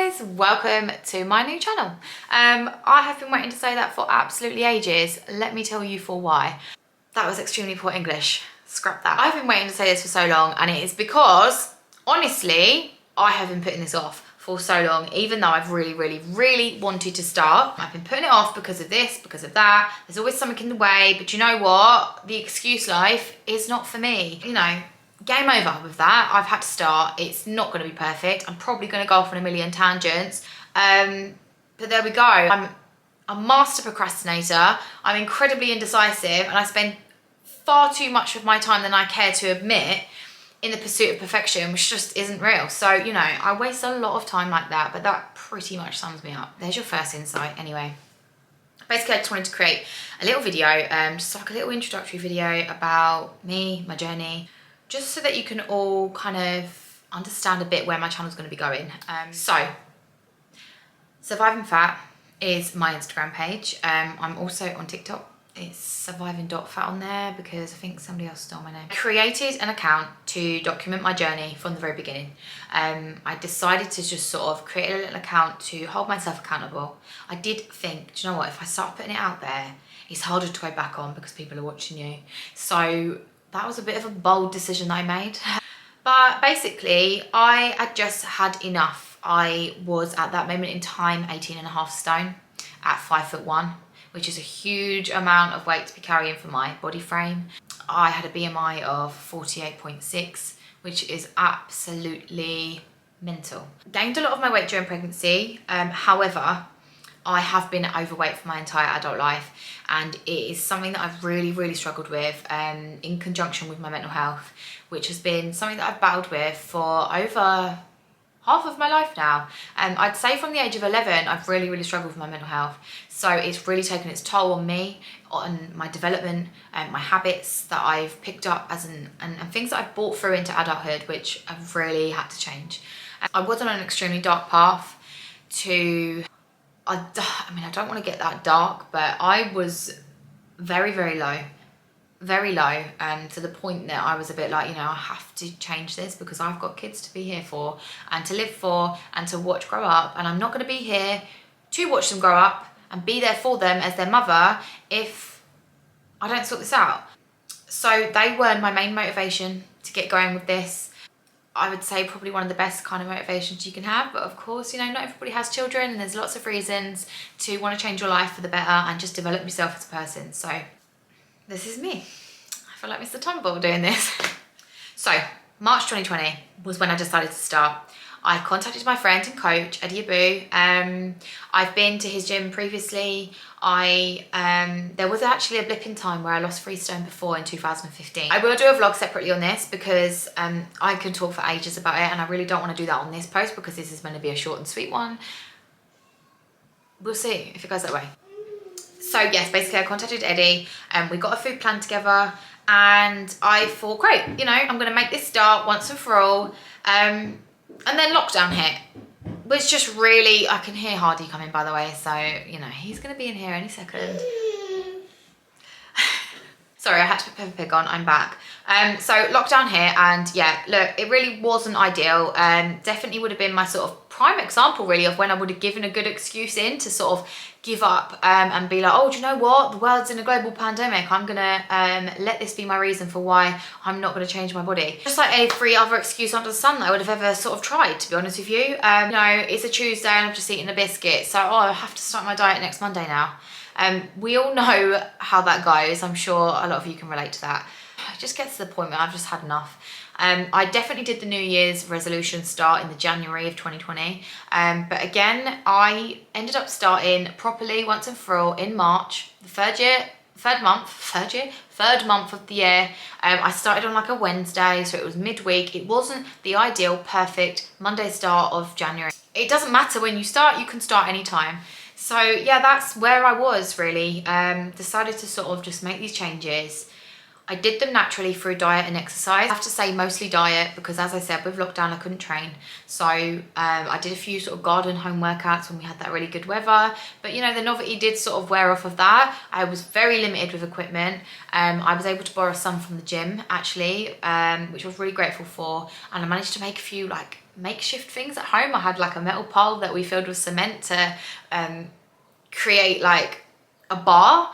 guys, welcome to my new channel. I have been waiting to say that for absolutely ages. Let me tell you for why. That was extremely poor English. Scrap that. I've been waiting to say this for so long, and it is because, honestly, I have been putting this off for so long, even though I've really wanted to start. I've been putting it off because of this, because of that. There's always something in the way, but you know what? The excuse life is not for me. You know, game over with that. I've had to start. It's not going to be perfect. I'm probably going to go off on a million tangents. But there we go. I'm a master procrastinator. I'm incredibly indecisive, and I spend far too much of my time than I care to admit in the pursuit of perfection, which just isn't real. So, you know, I waste a lot of time like that, but that pretty much sums me up. There's your first insight anyway. Basically, I just wanted to create a little video, just like a little introductory video about me, my journey, just so that you can all kind of understand a bit where my channel's going to be going. So, Surviving Fat is my Instagram page. I'm also on TikTok. It's surviving.fat on there because I think somebody else stole my name. I created an account to document my journey from the very beginning. I decided to just sort of create a little account to hold myself accountable. I did think, do you know what, if I start putting it out there, it's harder to go back on because people are watching you. So that was a bit of a bold decision that I made. But basically, I had just had enough. I was at that moment in time 18.5 stone at 5'1", which is a huge amount of weight to be carrying for my body frame. I had a BMI of 48.6, which is absolutely mental. Gained a lot of my weight during pregnancy. However, I have been overweight for my entire adult life, and it is something that I've really struggled with in conjunction with my mental health, which has been something that I've battled with for over half of my life now. I'd say from the age of 11, I've really struggled with my mental health. So it's really taken its toll on me, on my development, and my habits that I've picked up and things that I've brought through into adulthood, which I've really had to change. I was on an extremely dark path to, I mean, I don't want to get that dark, but I was very low. Very low, and to the point that I was a bit like, you know, I have to change this because I've got kids to be here for and to live for and to watch grow up, and I'm not going to be here to watch them grow up and be there for them as their mother if I don't sort this out. So they were my main motivation to get going with this. I would say probably one of the best kind of motivations you can have, but of course, you know, not everybody has children, and there's lots of reasons to want to change your life for the better and just develop yourself as a person. So this is me. I feel like Mr. Tumble doing this. So March 2020 was when I decided to start. I contacted my friend and coach, Eddie Abu. I've been to his gym previously. There was actually a blip in time where I lost 3 stone before in 2015. I will do a vlog separately on this because I can talk for ages about it, and I really don't want to do that on this post because this is going to be a short and sweet one. We'll see if it goes that way. So yes, basically I contacted Eddie and we got a food plan together, and I thought, great, you know, I'm going to make this start once and for all. And then lockdown hit, which just really, I can hear Hardy coming, by the way, so, you know, he's going to be in here any second. Sorry, I had to put Peppa Pig on, I'm back. So lockdown hit, and yeah, look, it really wasn't ideal. Definitely would have been my sort of prime example really of when I would have given a good excuse in to sort of give up and be like, oh, do you know what? The world's in a global pandemic. I'm gonna let this be my reason for why I'm not gonna change my body. Just like every other excuse under the sun that I would have ever sort of tried, to be honest with you. You know, it's a Tuesday and I've just eaten a biscuit, so oh, I have to start my diet next Monday now. We all know how that goes. I'm sure a lot of you can relate to that. It just gets to the point where I've just had enough. I definitely did the New Year's resolution start in the January of 2020. But again, I ended up starting properly once and for all in March, the third month of the year. I started on like a Wednesday, so it was midweek. It wasn't the ideal, perfect Monday start of January. It doesn't matter when you start, you can start anytime. So yeah, that's where I was really. Decided to sort of just make these changes. I did them naturally through diet and exercise. I have to say mostly diet because, as I said, with lockdown I couldn't train. So I did a few sort of garden home workouts when we had that really good weather. But you know, the novelty did sort of wear off of that. I was very limited with equipment. I was able to borrow some from the gym actually, which I was really grateful for. And I managed to make a few like makeshift things at home. I had like a metal pole that we filled with cement to create like a bar.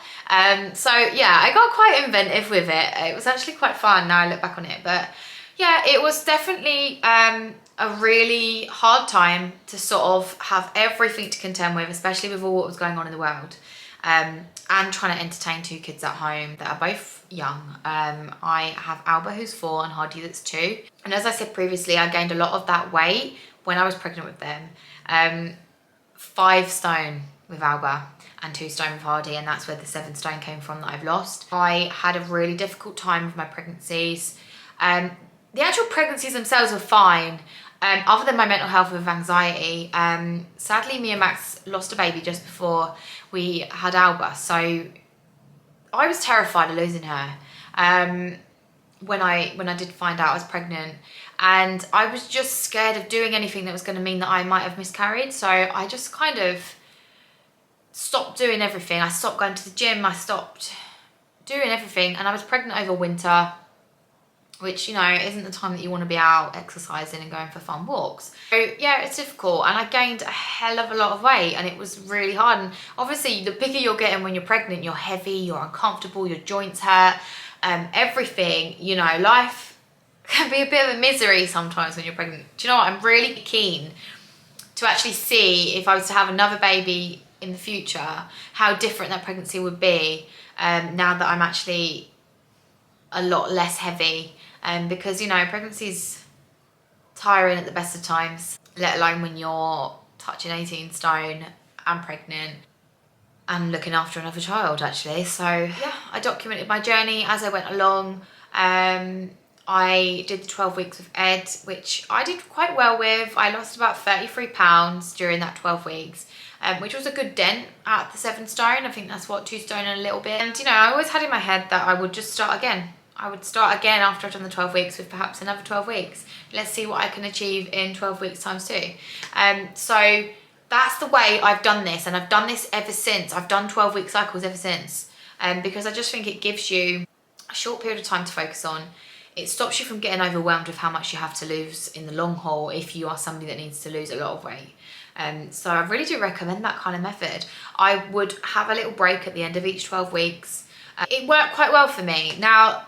So yeah, I got quite inventive with it. It was actually quite fun now I look back on it. But yeah, it was definitely a really hard time to sort of have everything to contend with, especially with all what was going on in the world. And trying to entertain 2 kids at home that are both young. I have Alba, who's 4, and Hardy, that's 2. And as I said previously, I gained a lot of that weight when I was pregnant with them. 5 stone with Alba and 2 stone with Hardy, and that's where the 7 stone came from that I've lost. I had a really difficult time with my pregnancies. The actual pregnancies themselves were fine, other than my mental health with anxiety. Sadly, me and Max lost a baby just before we had Alba, so I was terrified of losing her when I did find out I was pregnant, and I was just scared of doing anything that was going to mean that I might have miscarried. So I just kind of stopped doing everything. I stopped going to the gym, I stopped doing everything, and I was pregnant over winter, which, you know, isn't the time that you want to be out exercising and going for fun walks. So yeah, it's difficult, and I gained a hell of a lot of weight, and it was really hard. And obviously the bigger you're getting when you're pregnant, you're heavy, you're uncomfortable, your joints hurt, everything, you know, life can be a bit of a misery sometimes when you're pregnant. Do you know what, I'm really keen to actually see, if I was to have another baby in the future, how different that pregnancy would be now that I'm actually a lot less heavy. Because, you know, pregnancy's tiring at the best of times, let alone when you're touching 18 stone and pregnant and looking after another child, actually. So yeah, I documented my journey as I went along. I did the 12 weeks with Ed, which I did quite well with. I lost about 33 pounds during that 12 weeks, which was a good dent at the 7 stone. I think that's what, 2 stone and a little bit. And, you know, I always had in my head that I would just start again. I would start again after I've done the 12 weeks with perhaps another 12 weeks. Let's see what I can achieve in 12 weeks times 2. So that's the way I've done this, and I've done this ever since. I've done 12-week cycles ever since, because I just think it gives you a short period of time to focus on. It stops you from getting overwhelmed with how much you have to lose in the long haul if you are somebody that needs to lose a lot of weight. So I really do recommend that kind of method. I would have a little break at the end of each 12 weeks. It worked quite well for me. Now,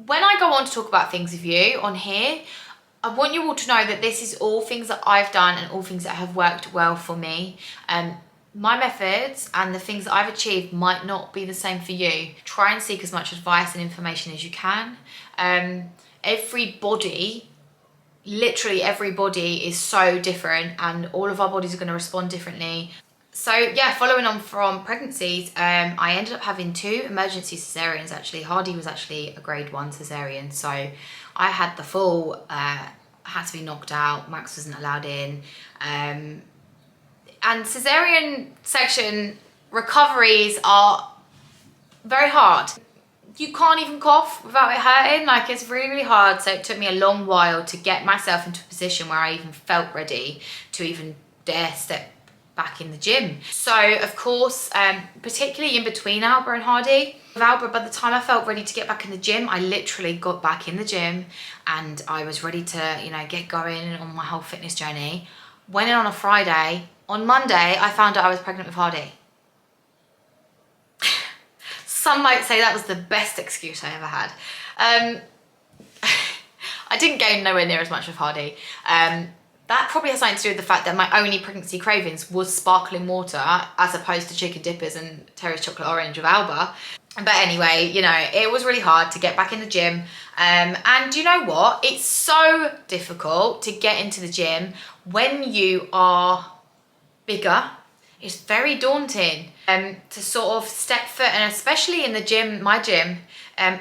when I go on to talk about things with you on here, I want you all to know that this is all things that I've done and all things that have worked well for me. My methods and the things that I've achieved might not be the same for you. Try and seek as much advice and information as you can. Everybody, literally everybody, is so different, and all of our bodies are going to respond differently. So yeah, following on from pregnancies, I ended up having 2 emergency cesareans actually. Hardy was actually a grade 1 cesarean, so I had the full, had to be knocked out, Max wasn't allowed in. And cesarean section recoveries are very hard. You can't even cough without it hurting, like it's really, really hard. So it took me a long while to get myself into a position where I even felt ready to even dare step back in the gym. So of course, particularly in between Alba and Hardy, with Alba, by the time I felt ready to get back in the gym, I literally got back in the gym and I was ready to, you know, get going on my whole fitness journey. Went in on a Friday. On Monday, I found out I was pregnant with Hardy. Some might say that was the best excuse I ever had. I didn't gain nowhere near as much with Hardy. That probably has something to do with the fact that my only pregnancy cravings was sparkling water as opposed to chicken dippers and Terry's chocolate orange with Alba. But anyway, you know, it was really hard to get back in the gym. And you know what? It's so difficult to get into the gym when you are bigger. It's very daunting to sort of step foot, and especially in the gym. My gym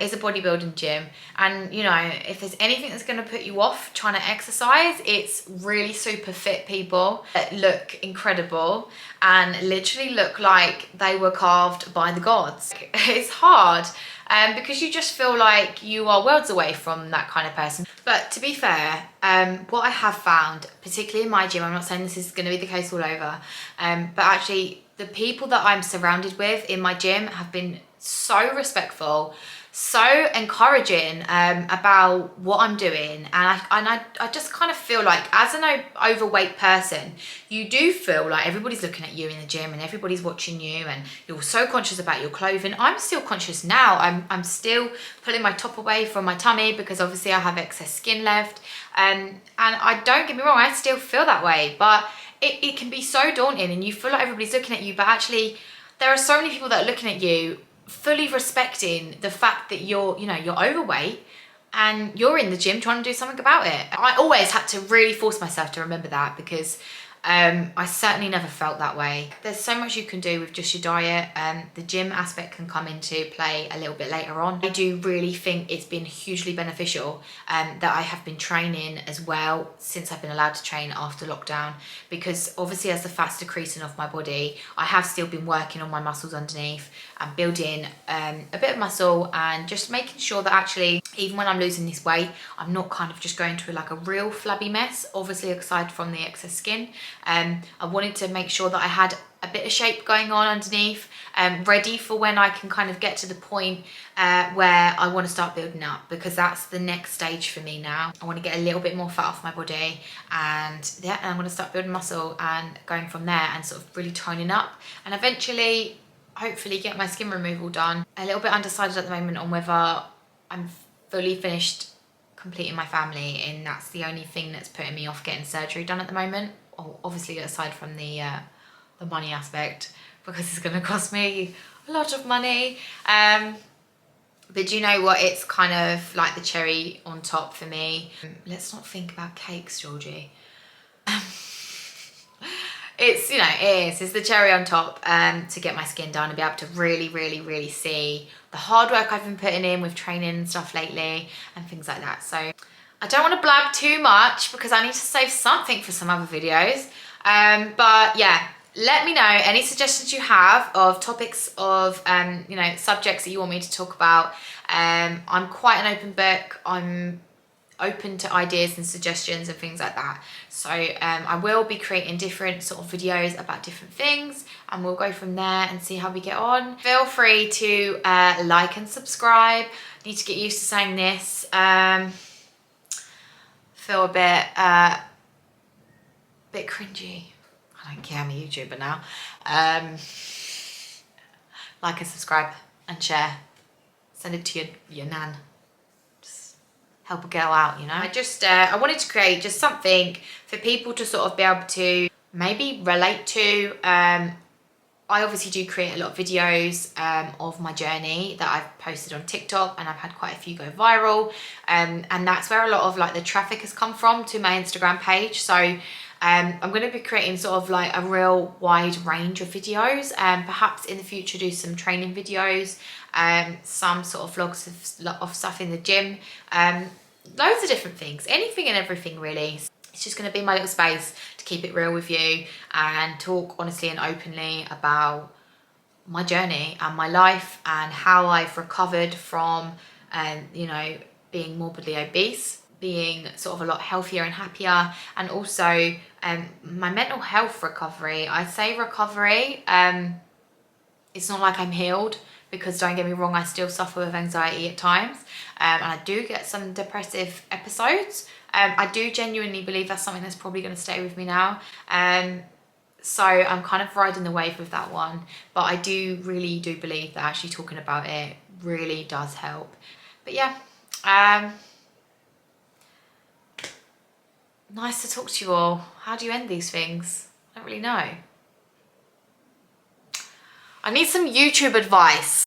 is a bodybuilding gym, and you know, if there's anything that's going to put you off trying to exercise, it's really super fit people that look incredible and literally look like they were carved by the gods. It's hard because you just feel like you are worlds away from that kind of person. But to be fair, what I have found, particularly in my gym, I'm not saying this is going to be the case all over, but actually the people that I'm surrounded with in my gym have been so respectful, so encouraging about what I'm doing, and I just kind of feel like, as an overweight person, you do feel like everybody's looking at you in the gym and everybody's watching you, and you're so conscious about your clothing. I'm still conscious now. I'm still pulling my top away from my tummy because obviously I have excess skin left, and I don't get me wrong, I still feel that way, but it can be so daunting, and you feel like everybody's looking at you, but actually there are so many people that are looking at you fully respecting the fact that you're overweight and you're in the gym trying to do something about it. I always had to really force myself to remember that, because I certainly never felt that way. There's so much you can do with just your diet. The gym aspect can come into play a little bit later on. I do really think it's been hugely beneficial that I have been training as well since I've been allowed to train after lockdown, because obviously as the fat's decreasing off my body, I have still been working on my muscles underneath and building a bit of muscle, and just making sure that actually, even when I'm losing this weight, I'm not kind of just going to like a real flabby mess, obviously aside from the excess skin. I wanted to make sure that I had a bit of shape going on underneath, ready for when I can kind of get to the point where I want to start building up, because that's the next stage for me now. I want to get a little bit more fat off my body, and yeah, I'm going to start building muscle and going from there, and sort of really toning up, and eventually hopefully get my skin removal done. A little bit undecided at the moment on whether I'm fully finished completing my family, and that's the only thing that's putting me off getting surgery done at the moment. Obviously aside from the money aspect, because it's going to cost me a lot of money, but do you know what, it's kind of like the cherry on top for me. Let's not think about cakes, Georgie. It's, it's the cherry on top to get my skin done and be able to really see the hard work I've been putting in with training and stuff lately and things like that. So I don't want to blab too much because I need to save something for some other videos. But yeah, let me know any suggestions you have of topics of, subjects that you want me to talk about. I'm quite an open book. I'm open to ideas and suggestions and things like that. So I will be creating different sort of videos about different things, and we'll go from there and see how we get on. Feel free to like and subscribe. Need to get used to saying this. Feel a bit cringy. I don't care, I'm a YouTuber now. Like and subscribe and share. Send it to your nan. Just help a girl out, I wanted to create just something for people to sort of be able to maybe relate to. I obviously do create a lot of videos of my journey that I've posted on TikTok, and I've had quite a few go viral, and that's where a lot of like the traffic has come from to my Instagram page. So I'm going to be creating sort of like a real wide range of videos, and perhaps in the future do some training videos, some sort of vlogs of stuff in the gym, loads of different things, anything and everything really. It's just going to be my little space to keep it real with you and talk honestly and openly about my journey and my life and how I've recovered from, being morbidly obese, being sort of a lot healthier and happier, and also my mental health recovery. I say recovery, it's not like I'm healed, because don't get me wrong, I still suffer with anxiety at times, and I do get some depressive episodes. I do genuinely believe that's something that's probably going to stay with me now. So I'm kind of riding the wave with that one, but I really do believe that actually talking about it really does help. But yeah, nice to talk to you all. How do you end these things? I don't really know. I need some YouTube advice.